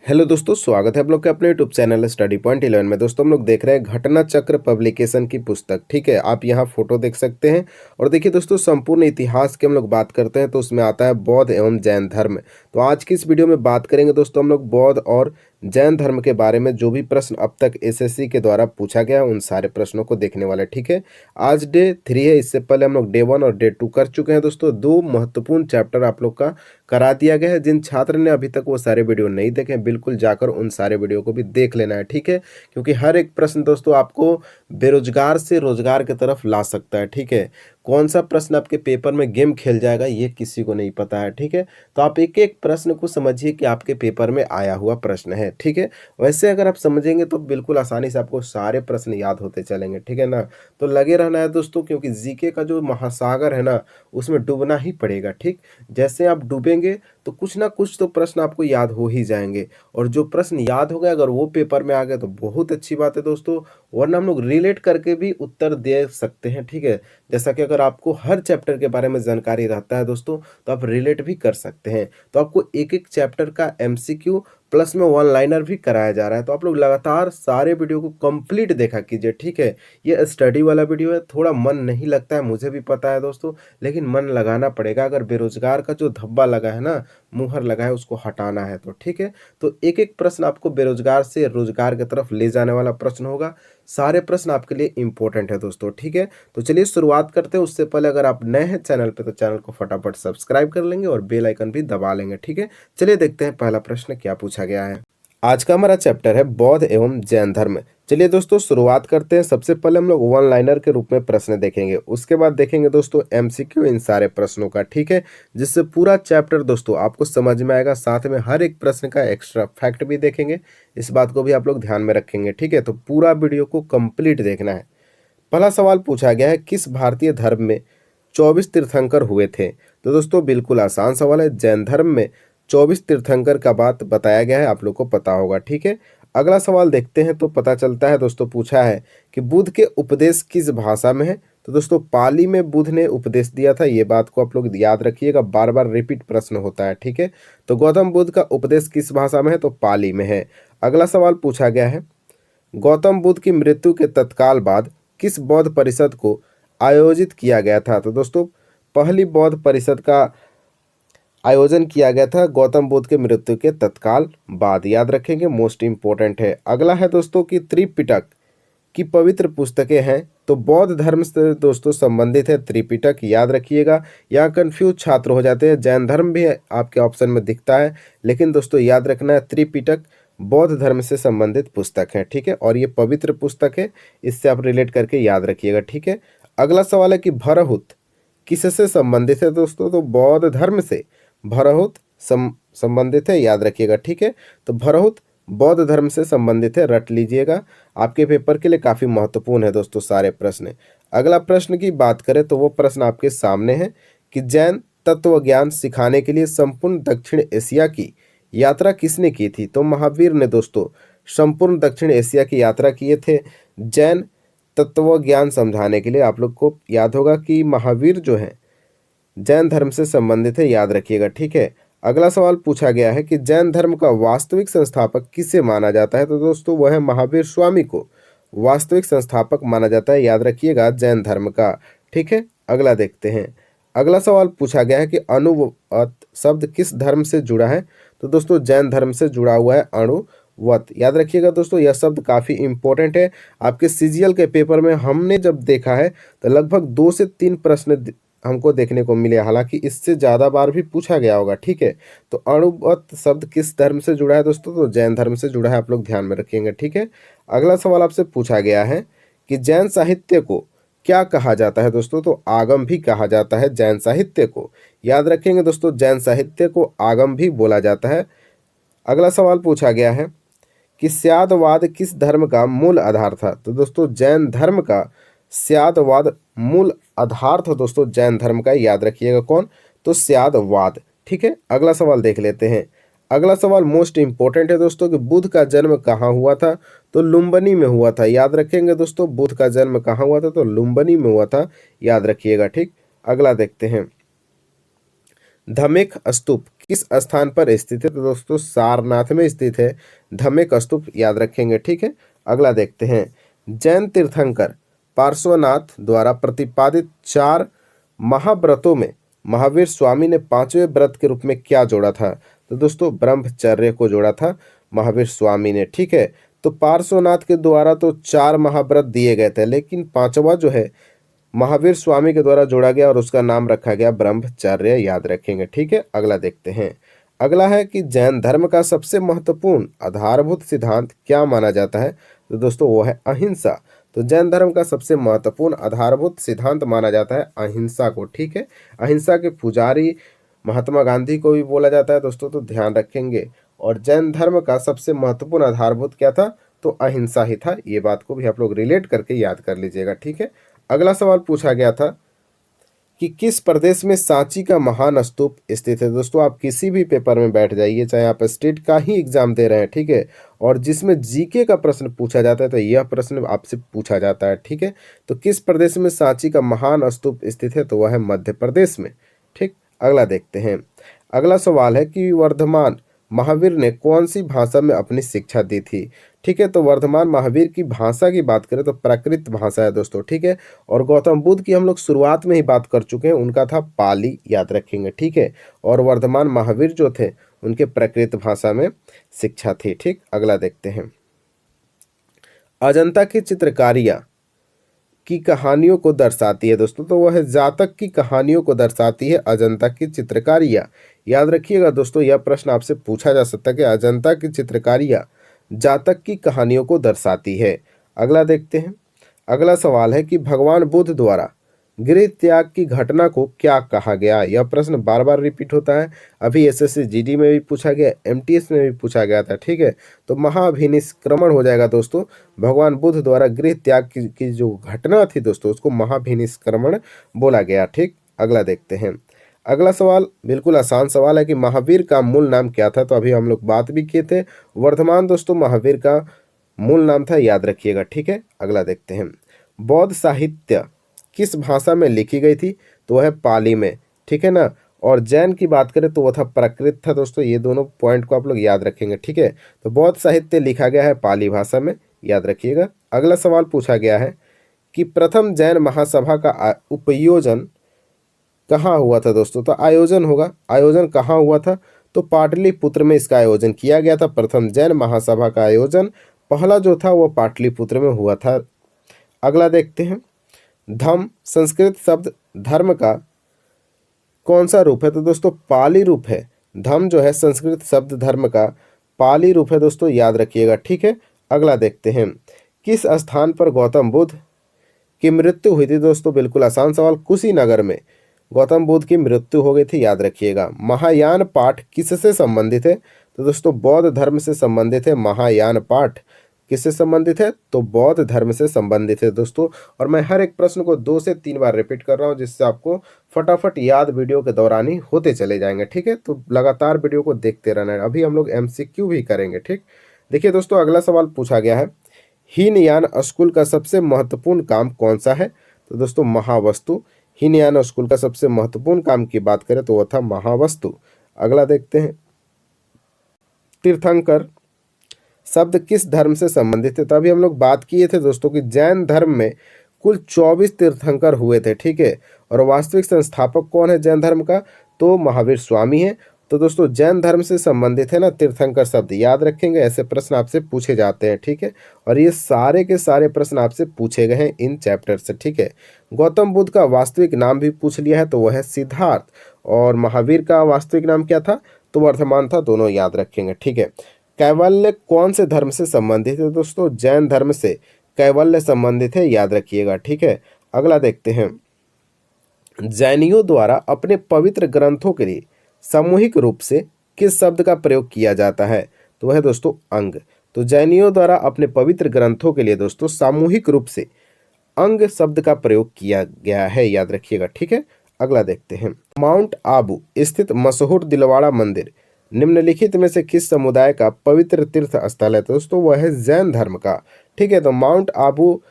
Hello दोस्तों, स्वागत है आप लोग के अपने यूट्यूब चैनल स्टडी पॉइंट 11 में। दोस्तों हम लोग देख रहे हैं घटना चक्र पब्लिकेशन की पुस्तक। ठीक है, आप यहाँ फोटो देख सकते हैं। और देखिए दोस्तों, संपूर्ण इतिहास की हम लोग बात करते हैं तो उसमें आता है बौद्ध एवं जैन धर्म। तो आज की इस वीडियो में बात करेंगे दोस्तों हम लोग बौद्ध और जैन धर्म के बारे में। जो भी प्रश्न अब तक एसएससी के द्वारा पूछा गया उन सारे प्रश्नों को देखने वाले। ठीक है, आज डे 3 है। इससे पहले हम लोग डे 1 और डे 2 कर चुके हैं दोस्तों। 2 महत्वपूर्ण चैप्टर आप लोग का करा दिया गया है। जिन छात्र ने अभी तक वो सारे वीडियो नहीं देखे हैं, बिल्कुल जाकर उन सारे वीडियो को भी देख लेना है। ठीक है, क्योंकि हर एक प्रश्न दोस्तों आपको बेरोजगार से रोजगार की तरफ ला सकता है। ठीक है, कौन सा प्रश्न आपके पेपर में गेम खेल जाएगा ये किसी को नहीं पता है। ठीक है, तो आप एक एक प्रश्न को समझिए कि आपके पेपर में आया हुआ प्रश्न है। ठीक है, वैसे अगर आप समझेंगे तो बिल्कुल आसानी से आपको सारे प्रश्न याद होते चलेंगे। ठीक है ना, तो लगे रहना है दोस्तों, क्योंकि जीके का जो महासागर है ना उसमें डूबना ही पड़ेगा। ठीक, जैसे आप डूबेंगे तो कुछ ना कुछ तो प्रश्न आपको याद हो ही जाएंगे। और जो प्रश्न याद हो गए अगर वो पेपर में आ गए तो बहुत अच्छी बात है दोस्तों, वरना हम लोग रिलेट करके भी उत्तर दे सकते हैं। ठीक है, जैसा कि अगर आपको हर चैप्टर के बारे में जानकारी रहता है दोस्तों तो आप रिलेट भी कर सकते हैं। तो आपको एक एक चैप्टर का एमसीक्यू प्लस में वन लाइनर भी कराया जा रहा है। तो आप लोग लगातार सारे वीडियो को कंप्लीट देखा कीजिए। ठीक है, ये स्टडी वाला वीडियो है, थोड़ा मन नहीं लगता है, मुझे भी पता है दोस्तों, लेकिन मन लगाना पड़ेगा। अगर बेरोजगार का जो धब्बा लगा है ना, मुहर लगा है, उसको हटाना है तो। ठीक है, तो एक एक प्रश्न आपको बेरोजगार से रोजगार की तरफ ले जाने वाला प्रश्न होगा। सारे प्रश्न आपके लिए इंपॉर्टेंट है दोस्तों। ठीक है, तो चलिए शुरुआत करते हैं। उससे पहले अगर आप नए हैं चैनल पे तो चैनल को फटाफट सब्सक्राइब कर लेंगे और बेल आइकन भी दबा लेंगे। ठीक है, चलिए देखते हैं पहला प्रश्न क्या पूछा गया है। आज का हमारा चैप्टर है बौद्ध एवं जैन धर्म। चलिए दोस्तों शुरुआत करते हैं। सबसे पहले हम लोग वन लाइनर के रूप में प्रश्न देखेंगे, उसके बाद देखेंगे दोस्तों एमसीक्यू इन सारे प्रश्नों का। ठीक है, जिससे पूरा चैप्टर दोस्तों आपको समझ में आएगा। साथ में हर एक प्रश्न का एक्स्ट्रा फैक्ट भी देखेंगे, इस बात को भी आप लोग ध्यान में रखेंगे। ठीक है, तो पूरा वीडियो को कंप्लीट देखना है। पहला सवाल पूछा गया है, किस भारतीय धर्म में 24 तीर्थंकर हुए थे? तो दोस्तों बिल्कुल आसान सवाल है। जैन धर्म में 24 तीर्थंकर का बात बताया गया है, आप लोग को पता होगा। ठीक है, अगला सवाल देखते हैं तो पता चलता है दोस्तों, पूछा है कि बुद्ध के उपदेश किस भाषा में है? तो दोस्तों पाली में बुद्ध ने उपदेश दिया था, ये बात को आप लोग याद रखिएगा, बार बार रिपीट प्रश्न होता है। ठीक है, तो गौतम बुद्ध का उपदेश किस भाषा में है? तो पाली में है। अगला सवाल पूछा गया है, गौतम बुद्ध की मृत्यु के तत्काल बाद किस बौद्ध परिषद को आयोजित किया गया था? तो दोस्तों पहली बौद्ध परिषद का आयोजन किया गया था गौतम बुद्ध के मृत्यु के तत्काल बाद, याद रखेंगे, मोस्ट इंपॉर्टेंट है। अगला है दोस्तों कि त्रिपिटक की पवित्र पुस्तकें हैं, तो बौद्ध धर्म से दोस्तों संबंधित है त्रिपिटक, याद रखिएगा। यहाँ कंफ्यूज छात्र हो जाते हैं, जैन धर्म भी आपके ऑप्शन में दिखता है, लेकिन दोस्तों याद रखना है त्रिपिटक बौद्ध धर्म से संबंधित पुस्तक है। ठीक है, और ये पवित्र पुस्तक है, इससे आप रिलेट करके याद रखिएगा। ठीक है, अगला सवाल है कि भरहुत किससे संबंधित है? दोस्तों तो बौद्ध धर्म से भरहुत संबंधित है, याद रखिएगा। ठीक है, तो भरहुत बौद्ध धर्म से संबंधित है, रट लीजिएगा, आपके पेपर के लिए काफ़ी महत्वपूर्ण है दोस्तों सारे प्रश्न। अगला प्रश्न की बात करें तो वो प्रश्न आपके सामने है कि जैन तत्व ज्ञान सिखाने के लिए संपूर्ण दक्षिण एशिया की यात्रा किसने की थी? तो महावीर ने दोस्तों संपूर्ण दक्षिण एशिया की यात्रा किए थे जैन तत्व ज्ञान समझाने के लिए। आप लोग को याद होगा कि महावीर जो है जैन धर्म से संबंधित है, याद रखिएगा। ठीक है, अगला सवाल पूछा गया है कि जैन धर्म का वास्तविक संस्थापक किसे माना जाता है? तो दोस्तों वह है महावीर स्वामी को वास्तविक संस्थापक माना जाता है, याद रखिएगा, जैन धर्म का। ठीक है, अगला देखते हैं। अगला सवाल पूछा गया है कि अणुवत शब्द किस धर्म से जुड़ा है? तो दोस्तों जैन धर्म से जुड़ा हुआ है अणुवत, याद रखिएगा दोस्तों, यह शब्द काफ़ी इंपॉर्टेंट है। आपके सीजीएल के पेपर में हमने जब देखा है तो लगभग 2 से 3 प्रश्न हमको देखने को मिले, हालांकि इससे ज़्यादा बार भी पूछा गया होगा। ठीक है, तो अणुवत शब्द किस धर्म से जुड़ा है दोस्तों? तो जैन धर्म से जुड़ा है, आप लोग ध्यान में रखेंगे। ठीक है, अगला सवाल आपसे पूछा गया है कि जैन साहित्य को क्या कहा जाता है? दोस्तों तो आगम भी कहा जाता है जैन साहित्य को, याद रखेंगे दोस्तों, जैन साहित्य को आगम भी बोला जाता है। अगला सवाल पूछा गया है कि स्यादवाद किस धर्म का मूल आधार था? तो दोस्तों जैन धर्म का स्यादवाद मूल आधार था दोस्तों, जैन धर्म का, याद रखिएगा कौन? तो स्यादवाद। ठीक है, अगला सवाल देख लेते हैं। अगला सवाल मोस्ट इंपॉर्टेंट है दोस्तों कि बुद्ध का जन्म कहाँ हुआ था? तो लुम्बिनी में हुआ था, याद रखेंगे दोस्तों, बुद्ध का जन्म कहाँ हुआ था? तो लुम्बिनी में हुआ था, याद रखिएगा। ठीक, अगला देखते हैं। धमेख स्तूप किस स्थान पर स्थित है? तो दोस्तों सारनाथ में स्थित है। धम्मिक स्तूप याद रखेंगे, ठीक है। अगला देखते हैं, जैन तीर्थंकर पार्श्वनाथ द्वारा प्रतिपादित 4 महाव्रतों में महावीर स्वामी ने 5वें व्रत के रूप में क्या जोड़ा था? तो दोस्तों ब्रह्मचर्य को जोड़ा था महावीर स्वामी ने, ठीक है। तो पार्श्वनाथ के द्वारा तो 4 महाव्रत दिए गए थे, लेकिन 5वां जो है महावीर स्वामी के द्वारा जोड़ा गया और उसका नाम रखा गया ब्रह्मचर्य, याद रखेंगे, ठीक है। अगला देखते हैं, अगला है कि जैन धर्म का सबसे महत्वपूर्ण आधारभूत सिद्धांत क्या माना जाता है? तो दोस्तों वो है अहिंसा। तो जैन धर्म का सबसे महत्वपूर्ण आधारभूत सिद्धांत माना जाता है अहिंसा को, ठीक है। अहिंसा के पुजारी महात्मा गांधी को भी बोला जाता है दोस्तों, तो ध्यान रखेंगे। और जैन धर्म का सबसे महत्वपूर्ण आधारभूत क्या था? तो अहिंसा ही था। ये बात को भी आप लोग रिलेट करके याद कर लीजिएगा, ठीक है। अगला सवाल पूछा गया था कि किस प्रदेश में सांची का महान स्तूप स्थित है? दोस्तों आप किसी भी पेपर में बैठ जाइए, चाहे आप स्टेट का ही एग्जाम दे रहे हैं, ठीक है, और जिसमें जीके का प्रश्न पूछा जाता है तो यह प्रश्न आपसे पूछा जाता है, ठीक है। तो किस प्रदेश में सांची का महान स्तूप स्थित है? तो वह है मध्य प्रदेश में, ठीक। अगला देखते हैं, अगला सवाल है कि वर्धमान महावीर ने कौन सी भाषा में अपनी शिक्षा दी थी? ठीक है, तो वर्धमान महावीर की भाषा की बात करें तो प्राकृत भाषा है दोस्तों, ठीक है। और गौतम बुद्ध की हम लोग शुरुआत में ही बात कर चुके हैं, उनका था पाली, याद रखेंगे, ठीक है। और वर्धमान महावीर जो थे उनके प्राकृत भाषा में शिक्षा थी, ठीक। अगला देखते हैं, अजंता की चित्रकारियाँ की कहानियों को दर्शाती है दोस्तों, तो वह जातक की कहानियों को दर्शाती है अजंता की चित्रकारियाँ। याद रखिएगा दोस्तों, यह प्रश्न आपसे पूछा जा सकता है कि अजंता की चित्रकारियाँ जातक की कहानियों को दर्शाती है। अगला देखते हैं, अगला सवाल है कि भगवान बुद्ध द्वारा गृह त्याग की घटना को क्या कहा गया? यह प्रश्न बार बार रिपीट होता है। अभी एसएससी जीडी में भी पूछा गया, एमटीएस में भी पूछा गया था, ठीक है। तो महाभिनिष्क्रमण हो जाएगा दोस्तों। भगवान बुद्ध द्वारा गृह त्याग की जो घटना थी दोस्तों उसको महाभिनिष्क्रमण बोला गया, ठीक। अगला देखते हैं, अगला सवाल बिल्कुल आसान सवाल है कि महावीर का मूल नाम क्या था? तो अभी हम लोग बात भी किए थे, वर्धमान दोस्तों महावीर का मूल नाम था, याद रखिएगा, ठीक है। अगला देखते हैं, बौद्ध साहित्य किस भाषा में लिखी गई थी? तो वह है पाली में, ठीक है ना। और जैन की बात करें तो वह था प्राकृत था दोस्तों। ये दोनों पॉइंट को आप लोग याद रखेंगे, ठीक है। तो बौद्ध साहित्य लिखा गया है पाली भाषा में, याद रखिएगा। अगला सवाल पूछा गया है कि प्रथम जैन महासभा का उपयोजन कहाँ हुआ था दोस्तों? तो आयोजन होगा, आयोजन कहाँ हुआ था? तो पाटलिपुत्र में इसका आयोजन किया गया था। प्रथम जैन महासभा का आयोजन पहला जो था वो पाटलिपुत्र में हुआ था। अगला देखते हैं, धम्म संस्कृत शब्द धर्म का कौन सा रूप है? तो दोस्तों पाली रूप है। धम्म जो है संस्कृत शब्द धर्म का पाली रूप है दोस्तों, याद रखिएगा, ठीक है। अगला देखते हैं, किस स्थान पर गौतम बुद्ध की मृत्यु हुई थी? दोस्तों बिल्कुल आसान सवाल, कुशीनगर में गौतम बुद्ध की मृत्यु हो गई थी, याद रखिएगा। महायान पाठ किससे संबंधित है? तो दोस्तों बौद्ध धर्म से संबंधित है। महायान पाठ किससे संबंधित है? तो बौद्ध धर्म से संबंधित है दोस्तों। और मैं हर एक प्रश्न को 2 से 3 बार रिपीट कर रहा हूँ, जिससे आपको फटाफट याद वीडियो के दौरान ही होते चले जाएंगे, ठीक है। तो लगातार वीडियो को देखते रहना है। अभी हम लोग एमसीक्यू भी करेंगे, ठीक। देखिए दोस्तों, अगला सवाल पूछा गया है, हीनयान स्कूल का सबसे महत्वपूर्ण काम कौन सा है? तो दोस्तों महावस्तु। हीनयान स्कूल का सबसे महत्वपूर्ण काम की बात करें तो वह था महावस्तु। अगला देखते हैं, तीर्थंकर शब्द किस धर्म से संबंधित है? तो अभी हम लोग बात किए थे दोस्तों कि जैन धर्म में कुल 24 तीर्थंकर हुए थे, ठीक है। और वास्तविक संस्थापक कौन है जैन धर्म का? तो महावीर स्वामी है। तो दोस्तों जैन धर्म से संबंधित है ना तीर्थंकर शब्द, याद रखेंगे, ऐसे प्रश्न आपसे पूछे जाते हैं, ठीक है। और ये सारे के सारे प्रश्न आपसे पूछे गए हैं इन चैप्टर से, ठीक है। गौतम बुद्ध का वास्तविक नाम भी पूछ लिया है, तो वह है सिद्धार्थ। और महावीर का वास्तविक नाम क्या था? तो वर्धमान था, दोनों याद रखेंगे, ठीक है। कैवल्य कौन से धर्म से संबंधित है? दोस्तों जैन धर्म से कैवल्य संबंधित है, याद रखिएगा, ठीक है। अगला देखते हैं, जैनियों द्वारा अपने पवित्र ग्रंथों के लिए सामूहिक रूप से किस शब्द का प्रयोग किया जाता है? तो वह है दोस्तों अंग। तो जैनियों द्वारा अपने पवित्र ग्रंथों के लिए दोस्तों सामूहिक रूप से अंग शब्द का प्रयोग किया गया है, याद रखिएगा, ठीक है। अगला देखते हैं, माउंट आबू स्थित मशहूर दिलवाड़ा मंदिर निम्नलिखित में से किस समुदाय का पवित्र तीर्थ स्थल है? तो दोस्तों वह है जैन धर्म का, ठीक है। तो माउंट आबू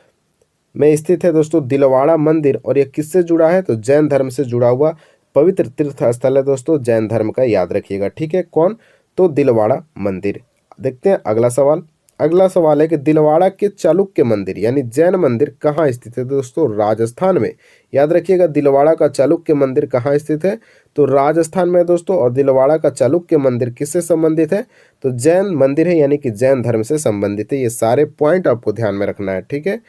में स्थित है दोस्तों दिलवाड़ा मंदिर, और यह किससे जुड़ा है? तो जैन धर्म से जुड़ा हुआ पवित्र तीर्थ स्थल है दोस्तों जैन धर्म का, याद रखिएगा। ठीक है, कौन? तो दिलवाड़ा मंदिर। देखते हैं अगला सवाल। अगला सवाल है कि दिलवाड़ा के चालुक्य मंदिर यानी जैन मंदिर कहाँ स्थित है दोस्तों? राजस्थान में। याद रखिएगा, दिलवाड़ा का चालुक्य मंदिर कहाँ स्थित है? तो राजस्थान में है दोस्तों। और दिलवाड़ा का चालुक्य मंदिर किससे संबंधित है? तो जैन मंदिर है, यानी कि जैन धर्म से संबंधित है। ये सारे पॉइंट आपको ध्यान में रखना है। ठीक है,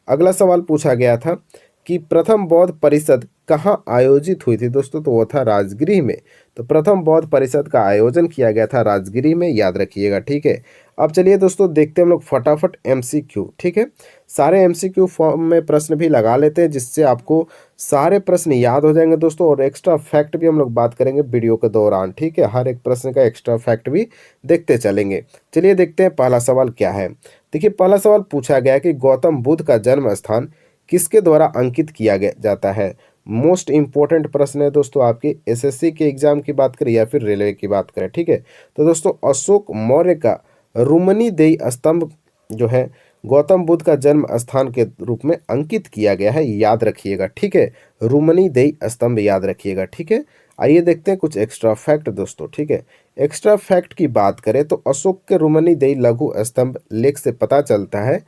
अगला सवाल पूछा गया था कि प्रथम बौद्ध परिषद कहाँ आयोजित हुई थी दोस्तों? तो वो था राजगृह में। तो प्रथम बौद्ध परिषद का आयोजन किया गया था राजगृह में, याद रखिएगा। ठीक है, अब चलिए दोस्तों देखते हैं हम लोग फटाफट एमसीक्यू। ठीक है, सारे एमसीक्यू फॉर्म में प्रश्न भी लगा लेते हैं, जिससे आपको सारे प्रश्न याद हो जाएंगे दोस्तों। और एक्स्ट्रा फैक्ट भी हम लोग बात करेंगे वीडियो के दौरान। ठीक है, हर एक प्रश्न का एक्स्ट्रा फैक्ट भी देखते चलेंगे। चलिए देखते हैं पहला सवाल क्या है। देखिए, पहला सवाल पूछा गया कि गौतम बुद्ध का जन्म स्थान किसके द्वारा अंकित किया गया जाता है? मोस्ट इंपॉर्टेंट प्रश्न है दोस्तों, आपके एसएससी के एग्जाम की बात करें या फिर रेलवे की बात करें। ठीक है, तो दोस्तों अशोक मौर्य का रुमनीदेई स्तंभ जो है गौतम बुद्ध का जन्म स्थान के रूप में अंकित किया गया है, याद रखिएगा। ठीक है, रुमनीदेई स्तंभ, याद रखिएगा। ठीक है, आइए देखते हैं कुछ एक्स्ट्रा फैक्ट दोस्तों। ठीक है, एक्स्ट्रा फैक्ट की बात करें तो अशोक के रुमनीदेई लघु स्तंभ लेख से पता चलता है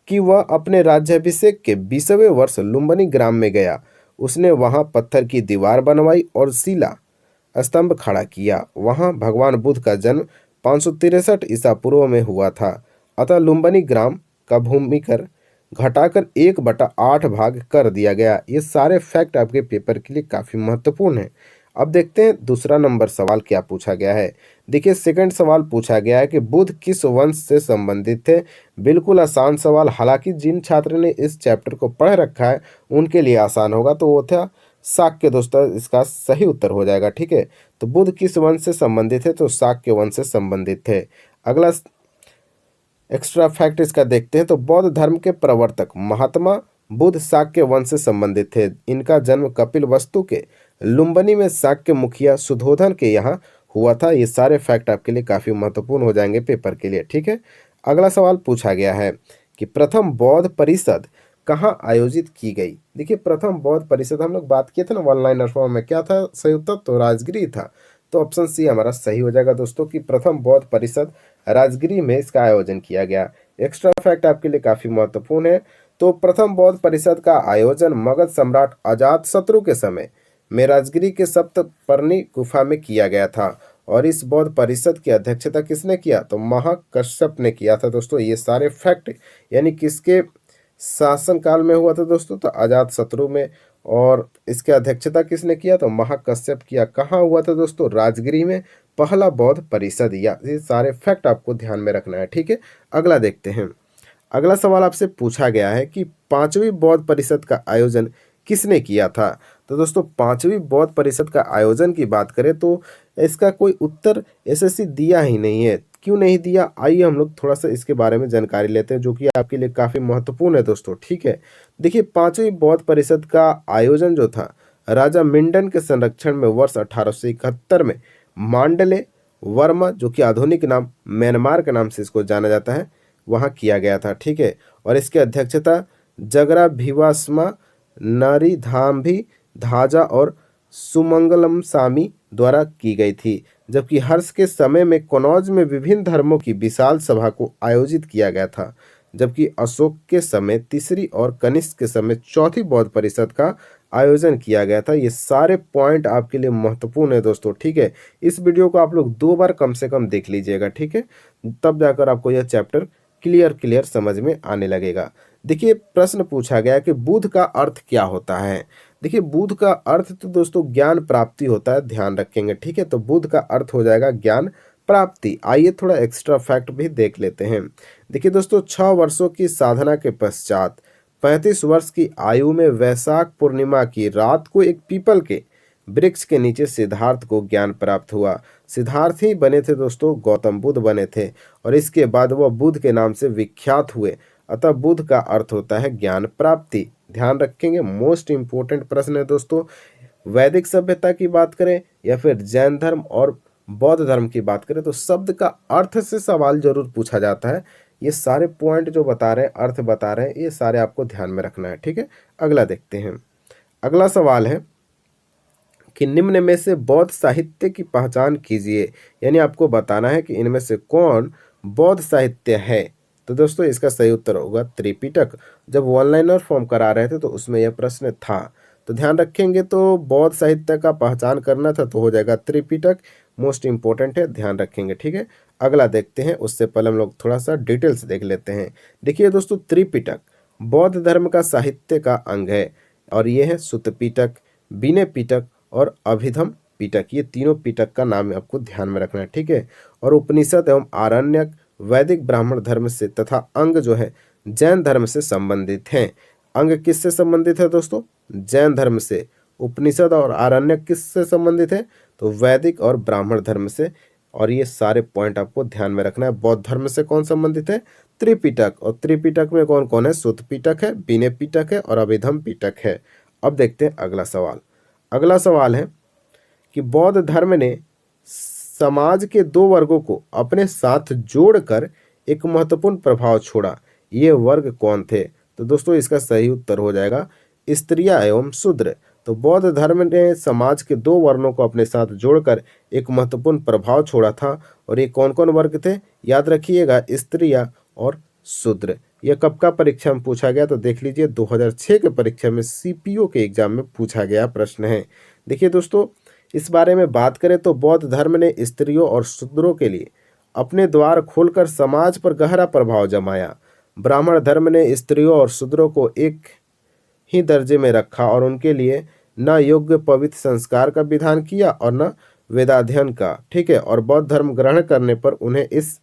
कि वह अपने राज्याभिषेक के 20वें वर्ष लुम्बिनी ग्राम में गया। उसने वहां पत्थर की दीवार बनवाई और शिला स्तंभ खड़ा किया। वहां भगवान बुद्ध का जन्म 563 ईसा पूर्व में हुआ था। अतः लुम्बिनी ग्राम का भूमिकर घटाकर 1/8 भाग कर दिया गया। ये सारे फैक्ट आपके पेपर के लिए काफ़ी महत्वपूर्ण है। अब देखते हैं दूसरा नंबर सवाल क्या पूछा गया है। देखिए, सेकंड सवाल पूछा गया है कि बुद्ध किस वंश से संबंधित थे? बिल्कुल आसान सवाल, हालांकि जिन छात्र ने इस चैप्टर को पढ़ रखा है उनके लिए आसान होगा। तो वो था शाक्य दोस्तों, इसका सही उत्तर हो जाएगा। ठीक है, तो बुद्ध किस वंश से संबंधित है? तो शाक्य वंश से संबंधित थे। अगला एक्स्ट्रा फैक्ट इसका देखते हैं तो बौद्ध धर्म के प्रवर्तक महात्मा बुद्ध शाक्य वंश से संबंधित थे। इनका जन्म कपिल वस्तु के लुम्बिनी में शाक्य मुखिया सुधोधन के यहाँ हुआ था। ये सारे फैक्ट आपके लिए काफ़ी महत्वपूर्ण हो जाएंगे पेपर के लिए। ठीक है, अगला सवाल पूछा गया है कि प्रथम बौद्ध परिषद कहाँ आयोजित की गई? देखिए, प्रथम बौद्ध परिषद हम लोग बात किए थे ना वन लाइनर फॉर्म में, क्या था सही उत्तर? तो राजगृह था। तो ऑप्शन सी हमारा सही हो जाएगा दोस्तों कि प्रथम बौद्ध परिषद राजगृह में इसका आयोजन किया गया। एक्स्ट्रा फैक्ट आपके लिए काफ़ी महत्वपूर्ण है। तो प्रथम बौद्ध परिषद का आयोजन मगध सम्राट अजातशत्रु के समय में राजगृह के सप्तपर्णी गुफा में किया गया था। और इस बौद्ध परिषद की अध्यक्षता किसने किया? तो महाकश्यप ने किया था दोस्तों। ये सारे फैक्ट यानी किसके शासनकाल में हुआ था दोस्तों? तो अजातशत्रु में। और इसके अध्यक्षता किसने किया? तो महाकश्यप किया। कहाँ हुआ था दोस्तों? राजगृह में पहला बौद्ध परिषद। या ये सारे फैक्ट आपको ध्यान में रखना है। ठीक है, अगला देखते हैं। अगला सवाल आपसे पूछा गया है कि पांचवी बौद्ध परिषद का आयोजन किसने किया था? तो दोस्तों पांचवी बौद्ध परिषद का आयोजन की बात करें तो इसका कोई उत्तर एसएससी दिया ही नहीं है। क्यों नहीं दिया, आइए हम लोग थोड़ा सा इसके बारे में जानकारी लेते हैं, जो कि आपके लिए काफ़ी महत्वपूर्ण है दोस्तों। ठीक है, देखिए, पांचवी बौद्ध परिषद का आयोजन जो था राजा मिंडन के संरक्षण में वर्ष 1871 में मांडले वर्मा, जो कि आधुनिक नाम म्यांमार के नाम से इसको जाना जाता है, वहाँ किया गया था। ठीक है, और इसकी अध्यक्षता जगरा भिवास्मा नरिधाम्भी धाजा और सुमंगलम सामी द्वारा की गई थी। जबकि हर्ष के समय में कनौज में विभिन्न धर्मों की विशाल सभा को आयोजित किया गया था। जबकि अशोक के समय तीसरी और कनिष्क के समय चौथी बौद्ध परिषद का आयोजन किया गया था। ये सारे पॉइंट आपके लिए महत्वपूर्ण है दोस्तों। ठीक है, इस वीडियो को आप लोग 2 बार कम से कम देख लीजिएगा। ठीक है, तब जाकर आपको यह चैप्टर क्लियर समझ में आने लगेगा। देखिए, प्रश्न पूछा गया कि बुद्ध का अर्थ क्या होता है? देखिए, बुद्ध का अर्थ तो दोस्तों ज्ञान प्राप्ति होता है, ध्यान रखेंगे। ठीक है, तो बुद्ध का अर्थ हो जाएगा ज्ञान प्राप्ति। आइए थोड़ा एक्स्ट्रा फैक्ट भी देख लेते हैं। देखिए दोस्तों, 6 वर्षों की साधना के पश्चात 35 वर्ष की आयु में वैशाख पूर्णिमा की रात को एक पीपल के वृक्ष के नीचे सिद्धार्थ को ज्ञान प्राप्त हुआ। सिद्धार्थ ही बने थे दोस्तों, गौतम बुद्ध बने थे। और इसके बाद वह बुद्ध के नाम से विख्यात हुए। अतः बुद्ध का अर्थ होता है ज्ञान प्राप्ति। ध्यान रखेंगे, मोस्ट इंपोर्टेंट प्रश्न है दोस्तों। वैदिक सभ्यता की बात करें या फिर जैन धर्म और बौद्ध धर्म की बात करें तो शब्द का अर्थ से सवाल जरूर पूछा जाता है। ये सारे पॉइंट जो बता रहे हैं, अर्थ बता रहे हैं, ये सारे आपको ध्यान में रखना है। ठीक है, अगला देखते हैं। अगला सवाल है कि निम्न में से बौद्ध साहित्य की पहचान कीजिए, यानी आपको बताना है कि इनमें से कौन बौद्ध साहित्य है। तो दोस्तों इसका सही उत्तर होगा त्रिपिटक। जब ऑनलाइनर फॉर्म करा रहे थे तो उसमें यह प्रश्न था, तो ध्यान रखेंगे। तो बौद्ध साहित्य का पहचान करना था तो हो जाएगा त्रिपिटक, मोस्ट इंपॉर्टेंट है, ध्यान रखेंगे, ठीक है। अगला देखते हैं, उससे पहले हम लोग थोड़ा सा डिटेल्स देख लेते हैं। देखिए दोस्तों, त्रिपिटक बौद्ध धर्म का साहित्य का अंग है और ये है सुत्त पिटक, विनय पिटक और अभिधम पिटक। ये तीनों पिटक का नाम आपको ध्यान में रखना है, ठीक है। और उपनिषद एवं आरण्यक वैदिक ब्राह्मण धर्म से तथा अंग जो है जैन धर्म से संबंधित हैं। अंग किससे संबंधित है दोस्तों? जैन धर्म से। उपनिषद और आरण्यक किससे संबंधित है? तो वैदिक और ब्राह्मण धर्म से। और ये सारे पॉइंट आपको ध्यान में रखना है। बौद्ध धर्म से कौन संबंधित है? त्रिपिटक। और त्रिपिटक में कौन कौन है? सुत्त पिटक है, विनय पिटक है और अभिधम पिटक है। अब देखते हैं अगला सवाल। अगला सवाल है कि बौद्ध धर्म ने समाज के दो वर्गों को अपने साथ जोड़कर एक महत्वपूर्ण प्रभाव छोड़ा। ये वर्ग कौन थे? तो दोस्तों इसका सही उत्तर हो जाएगा स्त्रियां एवं शूद्र। तो बौद्ध धर्म ने समाज के दो वर्णों को अपने साथ जोड़कर एक महत्वपूर्ण प्रभाव छोड़ा था। और ये कौन कौन वर्ग थे? याद रखिएगा, स्त्रियां और शूद्र। यह कब का परीक्षा में पूछा गया? तो देख लीजिए 2006 के परीक्षा में सीपीओ के एग्जाम में पूछा गया प्रश्न है। देखिए दोस्तों, इस बारे में बात करें तो बौद्ध धर्म ने स्त्रियों और शूद्रों के लिए अपने द्वार खोलकर समाज पर गहरा प्रभाव जमाया। ब्राह्मण धर्म ने स्त्रियों और शूद्रों को एक ही दर्जे में रखा और उनके लिए न योग्य पवित्र संस्कार का विधान किया और न वेदाध्ययन का, ठीक है। और बौद्ध धर्म ग्रहण करने पर उन्हें इस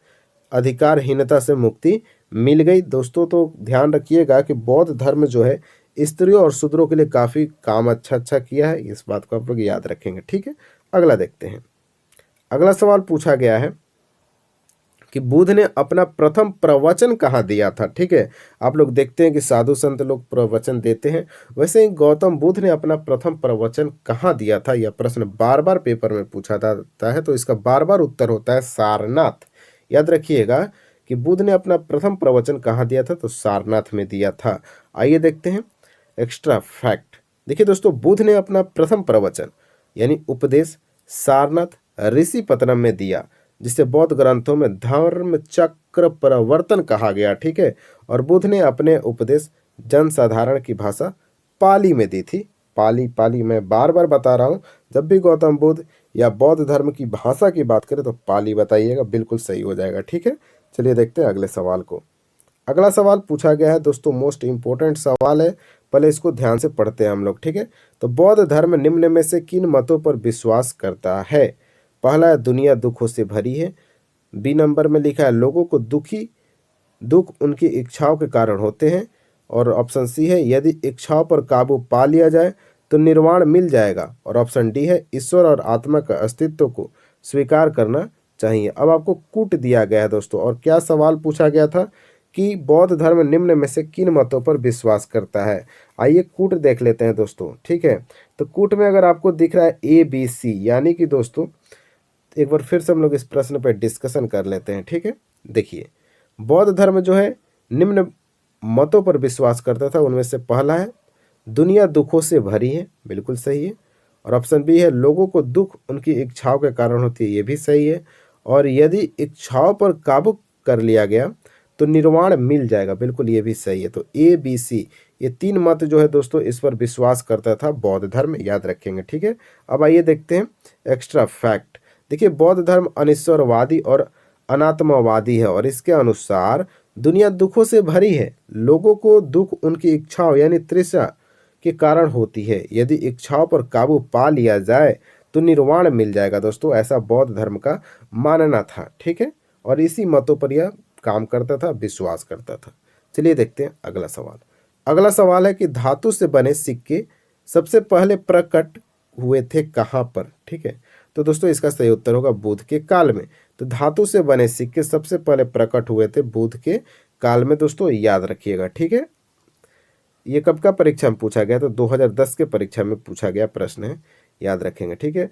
अधिकारहीनता से मुक्ति मिल गई दोस्तों। तो ध्यान रखिएगा कि बौद्ध धर्म जो है स्त्रियों और शूद्रों के लिए काफ़ी काम अच्छा किया है, इस बात को आप लोग याद रखेंगे, ठीक है। अगला देखते हैं। अगला सवाल पूछा गया है कि बुद्ध ने अपना प्रथम प्रवचन कहाँ दिया था, ठीक है। आप लोग देखते हैं कि साधु संत लोग प्रवचन देते हैं, वैसे ही गौतम बुद्ध ने अपना प्रथम प्रवचन कहाँ दिया था, यह प्रश्न बार बार पेपर में पूछा जाता है। तो इसका बार बार उत्तर होता है सारनाथ। याद रखिएगा कि बुद्ध ने अपना प्रथम प्रवचन कहाँ दिया था? तो सारनाथ में दिया था। आइए देखते हैं एक्स्ट्रा फैक्ट। देखिए दोस्तों, बुद्ध ने अपना प्रथम प्रवचन यानी उपदेश सारनाथ ऋषि पतनम में दिया, जिसे बौद्ध ग्रंथों में धर्म चक्र प्रवर्तन कहा गया, ठीक है। और बुद्ध ने अपने उपदेश जनसाधारण की भाषा पाली में दी थी। पाली मैं बार बार बता रहा हूँ, जब भी गौतम बुद्ध या बौद्ध धर्म की भाषा की बात करें तो पाली बताइएगा, बिल्कुल सही हो जाएगा, ठीक है। चलिए देखते हैं अगले सवाल को। अगला सवाल पूछा गया है दोस्तों, मोस्ट इंपॉर्टेंट सवाल है, पहले इसको ध्यान से पढ़ते हैं हम लोग, ठीक है। तो बौद्ध धर्म निम्न में से किन मतों पर विश्वास करता है? पहला है दुनिया दुखों से भरी है। बी नंबर में लिखा है लोगों को दुख उनकी इच्छाओं के कारण होते हैं। और ऑप्शन सी है यदि इच्छाओं पर काबू पा लिया जाए तो निर्वाण मिल जाएगा। और ऑप्शन डी है ईश्वर और आत्मा के अस्तित्व को स्वीकार करना चाहिए। अब आपको कूट दिया गया है दोस्तों, और क्या सवाल पूछा गया था कि बौद्ध धर्म निम्न में से किन मतों पर विश्वास करता है। आइए कूट देख लेते हैं दोस्तों, ठीक है। तो कूट में अगर आपको दिख रहा है ABC, यानी कि दोस्तों एक बार फिर से हम लोग इस प्रश्न पर डिस्कशन कर लेते हैं, ठीक है। देखिए, बौद्ध धर्म जो है निम्न मतों पर विश्वास करता था, उनमें से पहला है दुनिया दुखों से भरी है, बिल्कुल सही है। और ऑप्शन बी है लोगों को दुख उनकी इच्छाओं के कारण होती है, ये भी सही है। और यदि इच्छाओं पर काबू कर लिया गया तो निर्वाण मिल जाएगा, बिल्कुल ये भी सही है। तो ABC ये तीन मत जो है दोस्तों, इस पर विश्वास करता था बौद्ध धर्म, याद रखेंगे, ठीक है। अब आइए देखते हैं एक्स्ट्रा फैक्ट। देखिए, बौद्ध धर्म अनिश्वरवादी और अनात्मवादी है और इसके अनुसार दुनिया दुखों से भरी है। लोगों को दुख उनकी इच्छाओं यानी तृष्णा के कारण होती है। यदि इच्छाओं पर काबू पा लिया जाए तो निर्वाण मिल जाएगा दोस्तों, ऐसा बौद्ध धर्म का मानना था, ठीक है। और इसी मतों पर यह काम करता था, विश्वास करता था। चलिए देखते हैं अगला सवाल। अगला सवाल है कि धातु से बने सिक्के सबसे पहले प्रकट हुए थे कहाँ पर, ठीक है। तो दोस्तों इसका सही उत्तर होगा बुद्ध के काल में। तो धातु से बने सिक्के सबसे पहले प्रकट हुए थे बुद्ध के काल में दोस्तों, याद रखिएगा, ठीक है। ये कब का परीक्षा में पूछा गया? तो 2010 के परीक्षा में पूछा गया प्रश्न है, याद रखेंगे, ठीक है।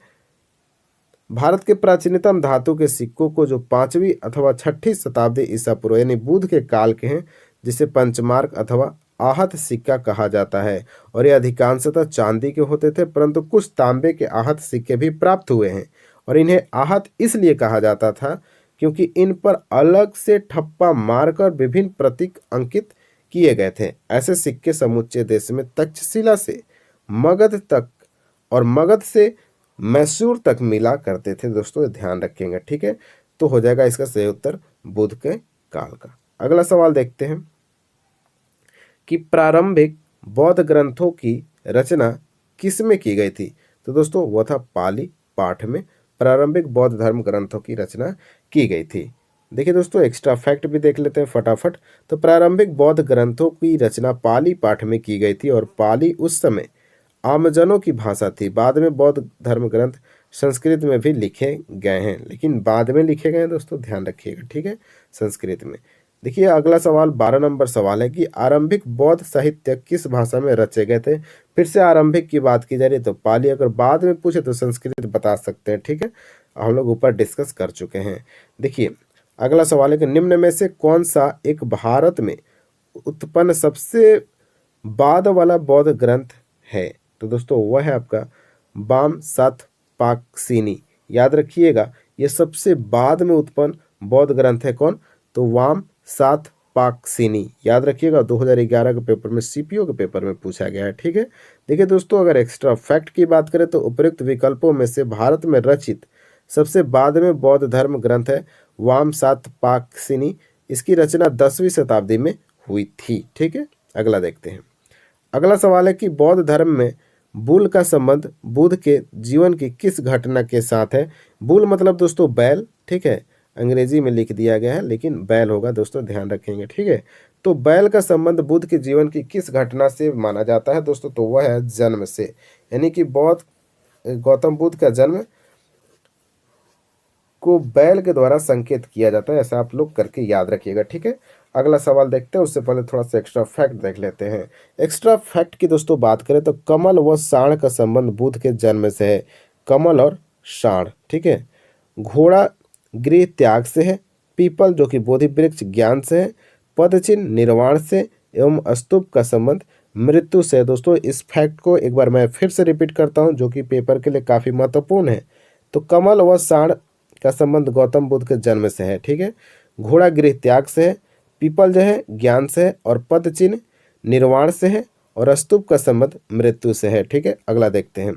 भारत के प्राचीनतम धातु के सिक्कों को जो 5वीं अथवा 6ठी शताब्दी ईसा पूर्व यानी बुद्ध के काल के हैं, जिसे पंचमार्क अथवा आहत सिक्का कहा जाता है और ये अधिकांशतः चांदी के होते थे, परंतु कुछ तांबे के आहत सिक्के भी प्राप्त हुए हैं और इन्हें आहत इसलिए कहा जाता था क्योंकि इन पर अलग से ठप्पा मारकर विभिन्न प्रतीक अंकित किए गए थे। ऐसे सिक्के समूचे देश में तक्षशिला से मगध तक और मगध से मैसूर तक मिला करते थे। दोस्तों ध्यान रखेंगे, ठीक है। तो हो जाएगा इसका सही उत्तर बुद्ध के काल का। अगला सवाल देखते हैं कि प्रारंभिक बौद्ध ग्रंथों की रचना किसमें की गई थी। तो दोस्तों वह था पाली पाठ में प्रारंभिक बौद्ध धर्म ग्रंथों की रचना की गई थी। देखिए दोस्तों एक्स्ट्रा फैक्ट भी देख लेते हैं फटाफट। तो प्रारंभिक बौद्ध ग्रंथों की रचना पाली पाठ में की गई थी और पाली उस समय आमजनों की भाषा थी। बाद में बौद्ध धर्म ग्रंथ संस्कृत में भी लिखे गए हैं, लेकिन बाद में लिखे गए हैं दोस्तों, ध्यान रखिएगा, ठीक है, संस्कृत में। देखिए अगला सवाल 12 नंबर सवाल है कि आरंभिक बौद्ध साहित्य किस भाषा में रचे गए थे। फिर से आरंभिक की बात की जा रही है तो पाली, अगर बाद में पूछे तो संस्कृत बता सकते हैं, ठीक है, हम लोग ऊपर डिस्कस कर चुके हैं। देखिए अगला सवाल है कि निम्न में से कौन सा एक भारत में उत्पन्न सबसे बाद वाला बौद्ध ग्रंथ है। तो दोस्तों वह है आपका वाम सात पाकसीनी। याद रखिएगा ये सबसे बाद में उत्पन्न बौद्ध ग्रंथ है कौन, तो वाम सात पाकसीनी। याद रखिएगा 2011 के पेपर में सीपीओ के पेपर में पूछा गया है, ठीक है। देखिए दोस्तों अगर एक्स्ट्रा फैक्ट की बात करें तो उपयुक्त विकल्पों में से भारत में रचित सबसे बाद में बौद्ध धर्म ग्रंथ है वाम सात पाकसीनी। इसकी रचना 10वीं शताब्दी में हुई थी, ठीक है। अगला देखते हैं। अगला सवाल है कि बौद्ध धर्म में बुल का संबंध बुद्ध के जीवन की किस घटना के साथ है। बुल मतलब दोस्तों बैल, ठीक है, अंग्रेजी में लिख दिया गया है लेकिन बैल होगा दोस्तों, ध्यान रखेंगे, ठीक है। तो बैल का संबंध बुद्ध के जीवन की किस घटना से माना जाता है दोस्तों, तो वह है जन्म से। यानी कि गौतम बुद्ध का जन्म को बैल के द्वारा संकेत किया जाता है, ऐसा आप लोग करके याद रखिएगा, ठीक है। अगला सवाल देखते हैं, उससे पहले थोड़ा सा एक्स्ट्रा फैक्ट देख लेते हैं। एक्स्ट्रा फैक्ट की दोस्तों बात करें तो कमल व साढ़ का संबंध बुद्ध के जन्म से है। कमल और साढ़, ठीक है। घोड़ा गृह त्याग से है। पीपल जो कि बोधि वृक्ष ज्ञान से है। पदचिन्ह निर्वाण से एवं स्तूप का संबंध मृत्यु से है। दोस्तों इस फैक्ट को एक बार मैं फिर से रिपीट करता हूँ जो कि पेपर के लिए काफ़ी महत्वपूर्ण है। तो कमल व साढ़ का संबंध गौतम बुद्ध के जन्म से है, ठीक है। घोड़ा गृह त्याग से है। पीपल जो है ज्ञान से है और पद चिन्ह निर्वाण से है और स्तूप का संबंध मृत्यु से है, ठीक है। अगला देखते हैं।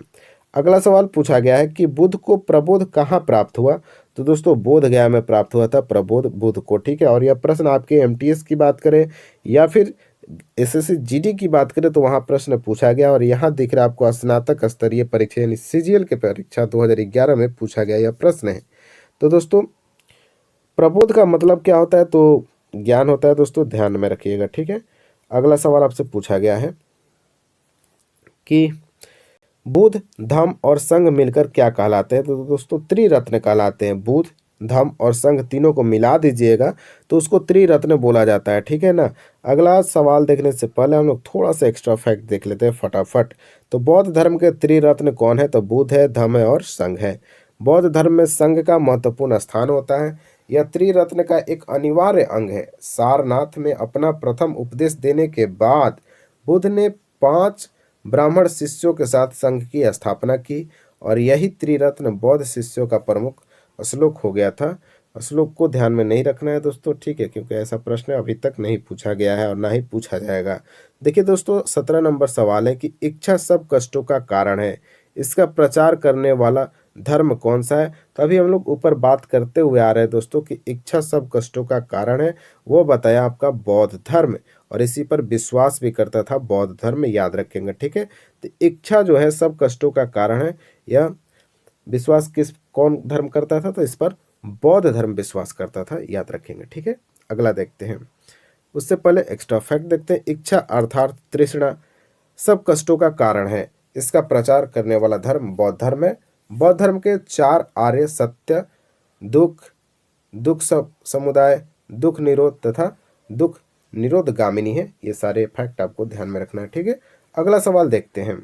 अगला सवाल पूछा गया है कि बुद्ध को प्रबोध कहाँ प्राप्त हुआ। तो दोस्तों बोध गया में प्राप्त हुआ था प्रबोध बुद्ध को, ठीक है। और यह प्रश्न आपके एमटीएस की बात करें या फिर एसएससी जीडी की बात करें तो वहाँ प्रश्न पूछा गया और यहाँ दिख रहा है आपको स्नातक स्तरीय परीक्षा यानी सीजीएल के परीक्षा 2011 में पूछा गया यह प्रश्न है। तो दोस्तों प्रबोध का मतलब क्या होता है, तो ज्ञान होता है दोस्तों, ध्यान में रखिएगा, ठीक है। अगला सवाल आपसे पूछा गया है कि बुद्ध धम्म और संघ मिलकर क्या कहलाते हैं। तो दोस्तों त्रिरत्न कहलाते हैं। बुद्ध धम्म और संघ तीनों को मिला दीजिएगा तो उसको त्रिरत्न बोला जाता है, ठीक है ना। अगला सवाल देखने से पहले हम लोग थोड़ा सा एक्स्ट्रा फैक्ट देख लेते हैं फटाफट। तो बौद्ध धर्म के त्रिरत्न कौन है, तो बुद्ध है, धम्म है और संघ है। बौद्ध धर्म में संघ का महत्वपूर्ण स्थान होता है। यह त्रिरत्न का एक अनिवार्य अंग है। सारनाथ में अपना प्रथम उपदेश देने के बाद बुद्ध ने 5 ब्राह्मण शिष्यों के साथ संघ की स्थापना की और यही त्रिरत्न बौद्ध शिष्यों का प्रमुख श्लोक हो गया था। श्लोक को ध्यान में नहीं रखना है दोस्तों, ठीक है, क्योंकि ऐसा प्रश्न अभी तक नहीं पूछा गया है और ना ही पूछा जाएगा। देखिए दोस्तों 17 नंबर सवाल है कि इच्छा सब कष्टों का कारण है, इसका प्रचार करने वाला धर्म कौन सा है। तो अभी हम लोग ऊपर बात करते हुए आ रहे हैं दोस्तों कि इच्छा सब कष्टों का कारण है, वो बताया आपका बौद्ध धर्म और इसी पर विश्वास भी करता था बौद्ध धर्म, याद रखेंगे, ठीक है। तो इच्छा जो है सब कष्टों का कारण है, यह विश्वास कौन धर्म करता था, तो इस पर बौद्ध धर्म विश्वास करता था, याद रखेंगे, ठीक है। अगला देखते हैं, उससे पहले एक्स्ट्रा फैक्ट देखते हैं। इच्छा अर्थात तृष्णा सब कष्टों का कारण है, इसका प्रचार करने वाला धर्म बौद्ध धर्म है। बौद्ध धर्म के 4 आर्य सत्य, दुख समुदाय, दुख निरोध तथा दुख निरोधगामिनी है। ये सारे फैक्ट आपको ध्यान में रखना है, ठीक है। अगला सवाल देखते हैं।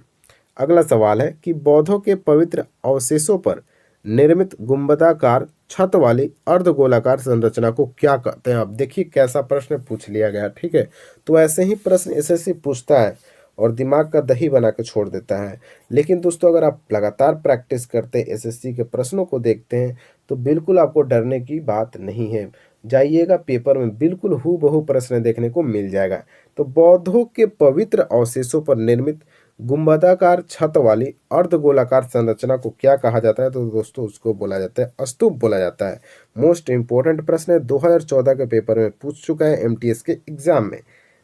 अगला सवाल है कि बौद्धों के पवित्र अवशेषों पर निर्मित गुंबदाकार छत वाली अर्धगोलाकार संरचना को क्या कहते हैं? अब देखिए कैसा प्रश्न पूछ लिया गया, ठीक है। तो ऐसे ही प्रश्न एसएससी पूछता है और दिमाग का दही बना के छोड़ देता है। लेकिन दोस्तों अगर आप लगातार प्रैक्टिस करते हैं, एसएससी के प्रश्नों को देखते हैं, तो बिल्कुल आपको डरने की बात नहीं है। जाइएगा पेपर में बिल्कुल हूबहू प्रश्न देखने को मिल जाएगा। तो बौद्धों के पवित्र अवशेषों पर निर्मित गुंबदाकार छत वाली अर्धगोलाकार संरचना को क्या कहा जाता है? तो दोस्तों उसको बोला जाता है स्तूप बोला जाता है। मोस्ट इंपॉर्टेंट प्रश्न है, 2014 के पेपर में पूछ चुका है एमटीएस के एग्जाम में।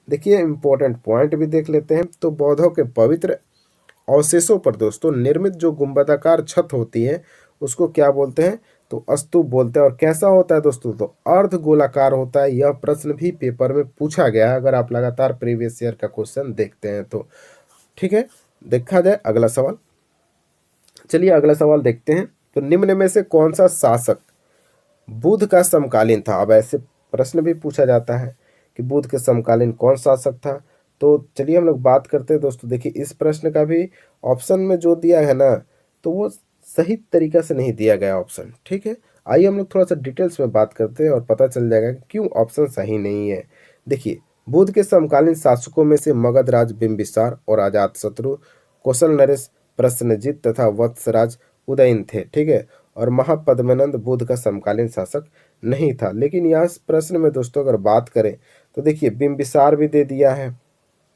देखिए इंपॉर्टेंट पॉइंट भी देख लेते हैं। तो बौद्धों के पवित्र अवशेषों पर दोस्तों निर्मित जो गुंबदाकार छत होती है उसको क्या बोलते हैं? तो स्तूप बोलते हैं। और कैसा होता है दोस्तों? तो अर्ध गोलाकार होता है। यह प्रश्न भी पेपर में पूछा गया है अगर आप लगातार प्रीवियस ईयर का क्वेश्चन देखते हैं तो, ठीक है। देखा जाए अगला सवाल। चलिए अगला सवाल देखते हैं। तो निम्न में से कौन सा शासक बुद्ध का समकालीन था? अब ऐसे प्रश्न भी पूछा जाता है कि बुद्ध के समकालीन कौन शासक था। तो चलिए हम लोग बात करते हैं दोस्तों। देखिए इस प्रश्न का भी ऑप्शन में जो दिया है ना, तो वो सही तरीका से नहीं दिया गया ऑप्शन, ठीक है। आइए हम लोग थोड़ा सा डिटेल्स में बात करते हैं और पता चल जाएगा कि क्यों ऑप्शन सही नहीं है। देखिए बुद्ध के समकालीन शासकों में से मगध राज बिंबिसार और अजातशत्रु, कौशल नरेश, प्रसेनजीत तथा वत्सराज उदयन थे, ठीक है। और महापद्मनंद बुद्ध का समकालीन शासक नहीं था। लेकिन यहाँ इस प्रश्न में दोस्तों अगर बात करें तो देखिए बिंबिसार भी दे दिया है,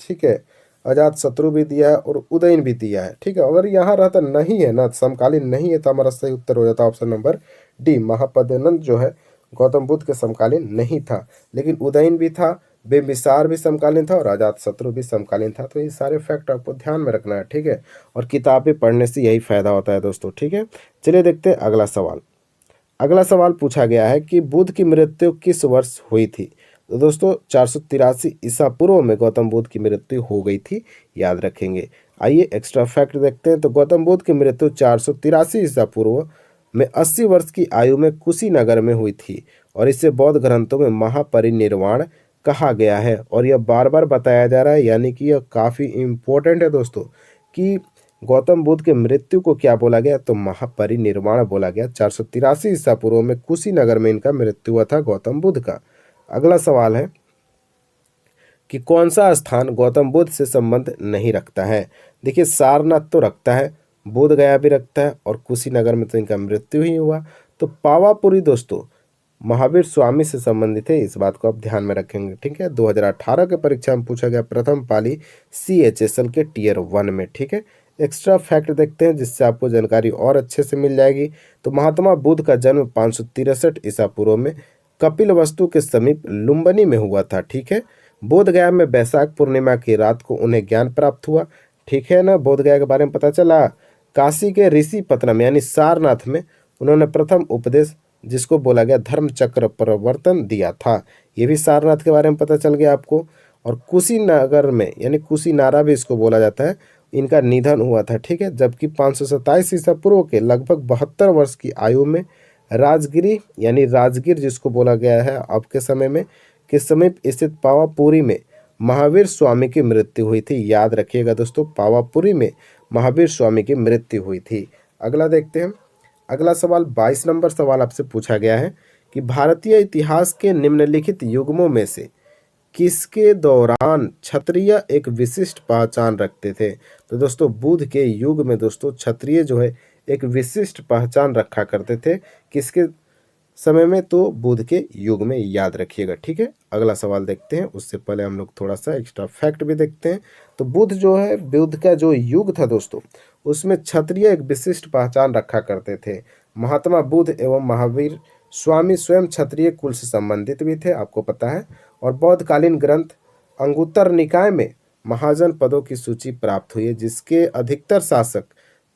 ठीक है, अजातशत्रु भी दिया है और उदयन भी दिया है, ठीक है। अगर यहाँ रहता नहीं है ना, समकालीन नहीं है, तो हमारा सही उत्तर हो जाता ऑप्शन नंबर डी, महापद्मनंद जो है गौतम बुद्ध के समकालीन नहीं था। लेकिन उदयन भी था, बिंबिसार भी समकालीन था और अजातशत्रु भी समकालीन था। तो ये सारे फैक्ट आपको ध्यान में रखना है, ठीक है। और किताबें पढ़ने से यही फायदा होता है दोस्तों, ठीक है। चलिए देखते हैं अगला सवाल। अगला सवाल पूछा गया है कि बुद्ध की मृत्यु किस वर्ष हुई थी? तो दोस्तों 483 ईसा पूर्व में गौतम बुद्ध की मृत्यु हो गई थी, याद रखेंगे। आइए एक्स्ट्रा फैक्ट देखते हैं। तो गौतम बुद्ध की मृत्यु 483 ईसा पूर्व में 80 वर्ष की आयु में कुशीनगर में हुई थी और इसे बौद्ध ग्रंथों में महापरिनिर्वाण कहा गया है। और यह बार बार बताया जा रहा है, यानी कि यह काफ़ी इम्पोर्टेंट है दोस्तों कि गौतम बुद्ध के मृत्यु को क्या बोला गया? तो महापरिनिर्वाण बोला गया। 483 ईसा पूर्व में कुशीनगर में इनका मृत्यु हुआ था गौतम बुद्ध का। अगला सवाल है कि कौन सा स्थान गौतम बुद्ध से संबंध नहीं रखता है? देखिए सारनाथ तो रखता है, बोध गया भी रखता है और कुशीनगर में तो इनका मृत्यु ही हुआ। तो पावापुरी दोस्तों महावीर स्वामी से संबंधित है, इस बात को आप ध्यान में रखेंगे, ठीक है। 2018 के परीक्षा में पूछा गया प्रथम पाली CHSL के टियर 1 में, ठीक है। एक्स्ट्रा फैक्ट देखते हैं जिससे आपको जानकारी और अच्छे से मिल जाएगी। तो महात्मा बुद्ध का जन्म 563 ईसा पूर्व में कपिलवस्तु के समीप लुम्बिनी में हुआ था, ठीक है। बोध गया में बैसाख पूर्णिमा की रात को उन्हें ज्ञान प्राप्त हुआ, ठीक है ना। बोध गया के बारे में पता चला। काशी के ऋषि पत्तनम यानी सारनाथ में उन्होंने प्रथम उपदेश जिसको बोला गया धर्म चक्र प्रवर्तन दिया था, ये भी सारनाथ के बारे में पता चल गया आपको। और कुशीनगर में यानी कुशीनारा भी इसको बोला जाता है, इनका निधन हुआ था, ठीक है। जबकि 527 ईसा पूर्व के लगभग 72 वर्ष की आयु में राजगिरी यानी राजगीर जिसको बोला गया है अब के समय में के समीप स्थित पावापुरी में महावीर स्वामी की मृत्यु हुई थी। याद रखिएगा दोस्तों, पावापुरी में महावीर स्वामी की मृत्यु हुई थी। अगला देखते हैं। अगला सवाल 22 नंबर सवाल आपसे पूछा गया है कि भारतीय इतिहास के निम्नलिखित युग्मों में से किसके दौरान क्षत्रिय एक विशिष्ट पहचान रखते थे? तो दोस्तों बुद्ध के युग में दोस्तों क्षत्रिय जो है एक विशिष्ट पहचान रखा करते थे। किसके समय में? तो बुद्ध के युग में, याद रखिएगा, ठीक है। अगला सवाल देखते हैं, उससे पहले हम लोग थोड़ा सा एक्स्ट्रा फैक्ट भी देखते हैं। तो बुद्ध जो है, बुद्ध का जो युग था दोस्तों, उसमें क्षत्रिय एक विशिष्ट पहचान रखा करते थे। महात्मा बुद्ध एवं महावीर स्वामी स्वयं क्षत्रिय कुल से संबंधित भी थे, आपको पता है। और बौद्धकालीन ग्रंथ अंगुत्तर निकाय में महाजन पदों की सूची प्राप्त हुई है जिसके अधिकतर शासक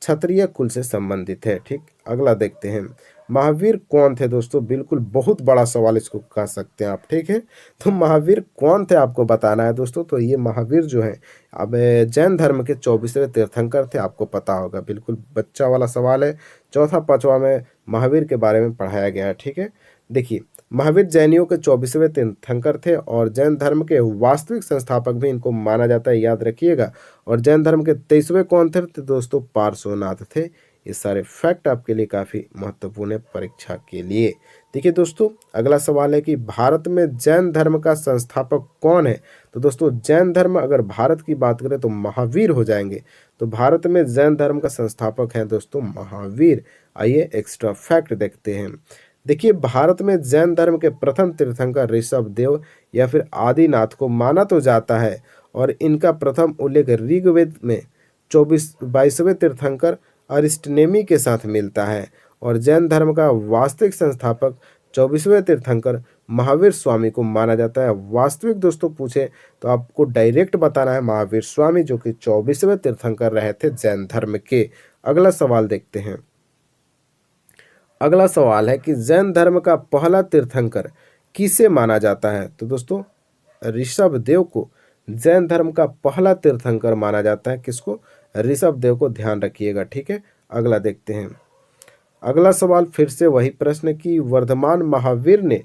क्षत्रिय कुल से संबंधित है, ठीक। अगला देखते हैं, महावीर कौन थे दोस्तों? बिल्कुल बहुत बड़ा सवाल इसको कह सकते हैं आप, ठीक है। तो महावीर कौन थे आपको बताना है दोस्तों। तो ये महावीर जो है अब जैन धर्म के 24वें तीर्थंकर थे, आपको पता होगा। बिल्कुल बच्चा वाला सवाल है, चौथा पांचवा में महावीर के बारे में पढ़ाया गया है, ठीक है। देखिए महावीर जैनियों के 24वें तीर्थंकर थे और जैन धर्म के वास्तविक संस्थापक भी इनको माना जाता है, याद रखिएगा। और जैन धर्म के 23वें कौन थे? तो दोस्तों पार्श्वनाथ थे, ये सारे फैक्ट आपके लिए काफ़ी महत्वपूर्ण है परीक्षा के लिए। देखिए दोस्तों, अगला सवाल है कि भारत में जैन धर्म का संस्थापक कौन है? तो दोस्तों, जैन धर्म अगर भारत की बात करें तो महावीर हो जाएंगे। तो भारत में जैन धर्म का संस्थापक है दोस्तों महावीर। आइए एक्स्ट्रा फैक्ट देखते हैं। देखिए, भारत में जैन धर्म के प्रथम तीर्थंकर ऋषभ देव या फिर आदिनाथ को माना तो जाता है, और इनका प्रथम उल्लेख ऋग्वेद में 22वें तीर्थंकर अरिस्टनेमी के साथ मिलता है। और जैन धर्म का वास्तविक संस्थापक 24वें तीर्थंकर महावीर स्वामी को माना जाता है। वास्तविक दोस्तों पूछे तो आपको डायरेक्ट बताना है महावीर स्वामी, जो कि 24वें तीर्थंकर रहे थे जैन धर्म के। अगला सवाल देखते हैं। अगला सवाल है कि जैन धर्म का पहला तीर्थंकर किसे माना जाता है? तो दोस्तों, ऋषभ देव को जैन धर्म का पहला तीर्थंकर माना जाता है। किसको? ऋषभ देव को, ध्यान रखिएगा, ठीक है। अगला देखते हैं। अगला सवाल फिर से वही प्रश्न कि वर्धमान महावीर ने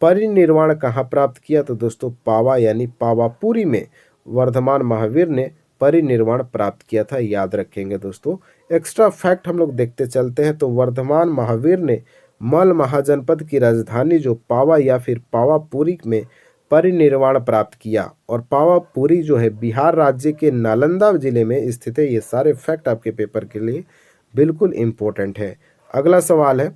परिनिर्वाण कहाँ प्राप्त किया? तो दोस्तों, पावा यानी पावापुरी में वर्धमान महावीर ने परिनिर्वाण प्राप्त किया था, याद रखेंगे दोस्तों। एक्स्ट्रा फैक्ट हम लोग देखते चलते हैं। तो वर्धमान महावीर ने मल महाजनपद की राजधानी जो पावा या फिर पावापुरी में परिनिर्वाण प्राप्त किया। और पावापुरी जो है बिहार राज्य के नालंदा जिले में स्थित है। ये सारे फैक्ट आपके पेपर के लिए बिल्कुल इम्पोर्टेंट है। अगला सवाल है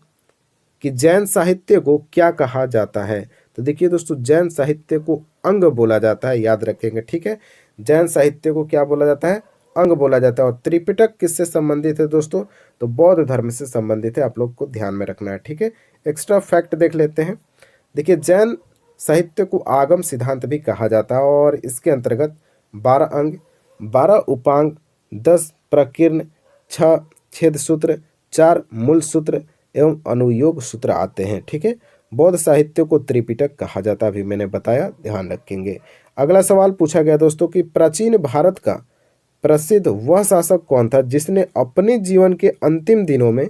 कि जैन साहित्य को क्या कहा जाता है? तो देखिए दोस्तों, जैन साहित्य को अंग बोला जाता है, याद रखेंगे, ठीक है। जैन साहित्य को क्या बोला जाता है? अंग बोला जाता है। और त्रिपिटक किससे संबंधित है दोस्तों? तो बौद्ध धर्म से संबंधित है, आप लोग को ध्यान में रखना है, ठीक है। एक्स्ट्रा फैक्ट देख लेते हैं। देखिए, जैन साहित्य को आगम सिद्धांत भी कहा जाता है, और इसके अंतर्गत 12 अंग, 12 उपांग, 10 प्रकीर्ण, 6 छेद सूत्र, 4 मूल सूत्र एवं अनुयोग सूत्र आते हैं, ठीक है। बौद्ध साहित्य को त्रिपिटक कहा जाता है, अभी मैंने बताया, ध्यान रखेंगे। अगला सवाल पूछा गया दोस्तों कि प्राचीन भारत का प्रसिद्ध वह शासक कौन था जिसने अपने जीवन के अंतिम दिनों में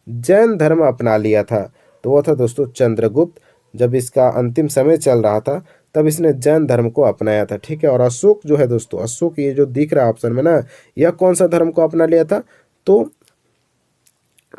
जैन धर्म अपना लिया था? तो वह था दोस्तों चंद्रगुप्त। जब इसका अंतिम समय चल रहा था तब इसने जैन धर्म को अपनाया था, ठीक है। और अशोक जो है दोस्तों, अशोक ये जो दिख रहा है ऑप्शन में ना, यह कौन सा धर्म को अपना लिया था? तो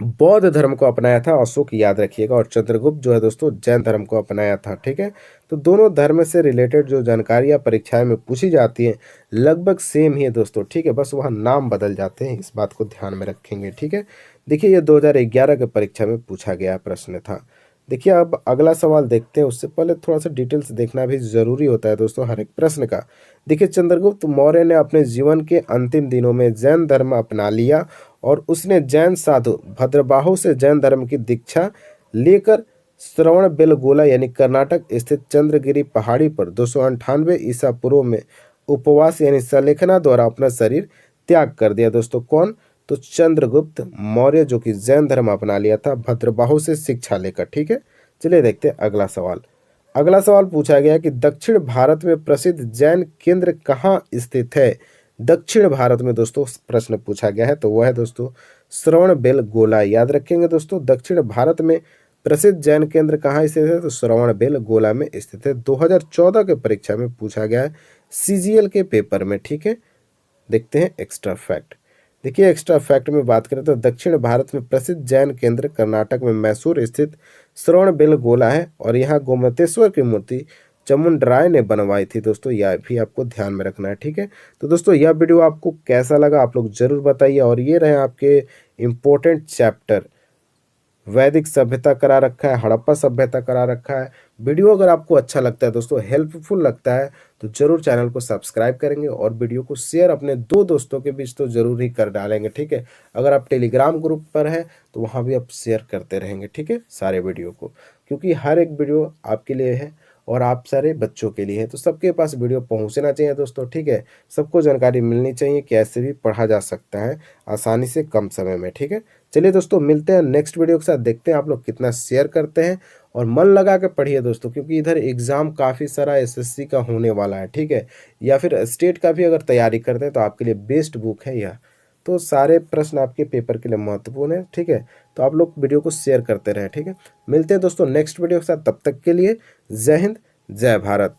बौद्ध धर्म को अपनाया था अशोक, याद रखिएगा। और चंद्रगुप्त जो है दोस्तों जैन धर्म को अपनाया था, ठीक है। तो दोनों धर्म से रिलेटेड जो जानकारियां परीक्षाएं में पूछी जाती हैं लगभग सेम ही है दोस्तों, ठीक है। बस वहाँ नाम बदल जाते हैं, इस बात को ध्यान में रखेंगे, ठीक है। देखिए, ये 2011 के परीक्षा में पूछा गया प्रश्न था। देखिए, अब अगला सवाल देखते हैं। उससे पहले थोड़ा सा डिटेल्स देखना भी जरूरी होता है दोस्तों हर एक प्रश्न का। देखिए, चंद्रगुप्त मौर्य ने अपने जीवन के अंतिम दिनों में जैन धर्म अपना लिया, और उसने जैन साधु भद्रबाहु से जैन धर्म की दीक्षा लेकर श्रवण बेलगोला यानी कर्नाटक स्थित चंद्रगिरी पहाड़ी पर 298 ईसा पूर्व में उपवास यानी सलेखना द्वारा अपना शरीर त्याग कर दिया। दोस्तों कौन? तो चंद्रगुप्त मौर्य, जो कि जैन धर्म अपना लिया था भद्रबाहु से शिक्षा लेकर, ठीक है। चलिए देखते हैं अगला सवाल। अगला सवाल पूछा गया कि दक्षिण भारत में प्रसिद्ध जैन केंद्र कहाँ स्थित है? दक्षिण भारत में दोस्तों प्रश्न पूछा गया है, तो वह है दोस्तों श्रवण बेलगोला, याद रखेंगे दोस्तों। दक्षिण भारत में प्रसिद्ध जैन केंद्र कहाँ स्थित है? तो श्रवण बेलगोला में स्थित है। 2014 के परीक्षा में पूछा गया है सीजीएल के पेपर में, ठीक है। देखते हैं एक्स्ट्रा फैक्ट। देखिए, एक्स्ट्रा फैक्ट में बात करें तो दक्षिण भारत में प्रसिद्ध जैन केंद्र कर्नाटक में मैसूर स्थित श्रवण बेलगोला है, और यहाँ गोमतेश्वर की मूर्ति चामुंडराय ने बनवाई थी दोस्तों, यह भी आपको ध्यान में रखना है, ठीक है। तो दोस्तों, यह वीडियो आपको कैसा लगा आप लोग जरूर बताइए। और ये रहे आपके इम्पोर्टेंट चैप्टर, वैदिक सभ्यता करा रखा है, हड़प्पा सभ्यता करा रखा है। वीडियो अगर आपको अच्छा लगता है दोस्तों, हेल्पफुल लगता है, तो जरूर चैनल को सब्सक्राइब करेंगे, और वीडियो को शेयर अपने 2 दोस्तों के बीच तो जरूर ही कर डालेंगे, ठीक है। अगर आप टेलीग्राम ग्रुप पर है तो वहाँ भी आप शेयर करते रहेंगे, ठीक है, सारे वीडियो को, क्योंकि हर एक वीडियो आपके लिए है और आप सारे बच्चों के लिए है, तो सबके पास वीडियो पहुंचना चाहिए दोस्तों, ठीक है। सबको जानकारी मिलनी चाहिए कि ऐसे भी पढ़ा जा सकता है आसानी से कम समय में, ठीक है। चलिए दोस्तों, मिलते हैं नेक्स्ट वीडियो के साथ। देखते हैं आप लोग कितना शेयर करते हैं, और मन लगा के पढ़िए दोस्तों, क्योंकि इधर एग्ज़ाम काफ़ी सारा एसएससी का होने वाला है, ठीक है। या फिर स्टेट का भी अगर तैयारी करते हैं तो आपके लिए बेस्ट बुक है यह। तो सारे प्रश्न आपके पेपर के लिए महत्वपूर्ण है, ठीक है। तो आप लोग वीडियो को शेयर करते रहें, ठीक है। मिलते हैं दोस्तों नेक्स्ट वीडियो के साथ, तब तक के लिए जय हिंद, जय भारत।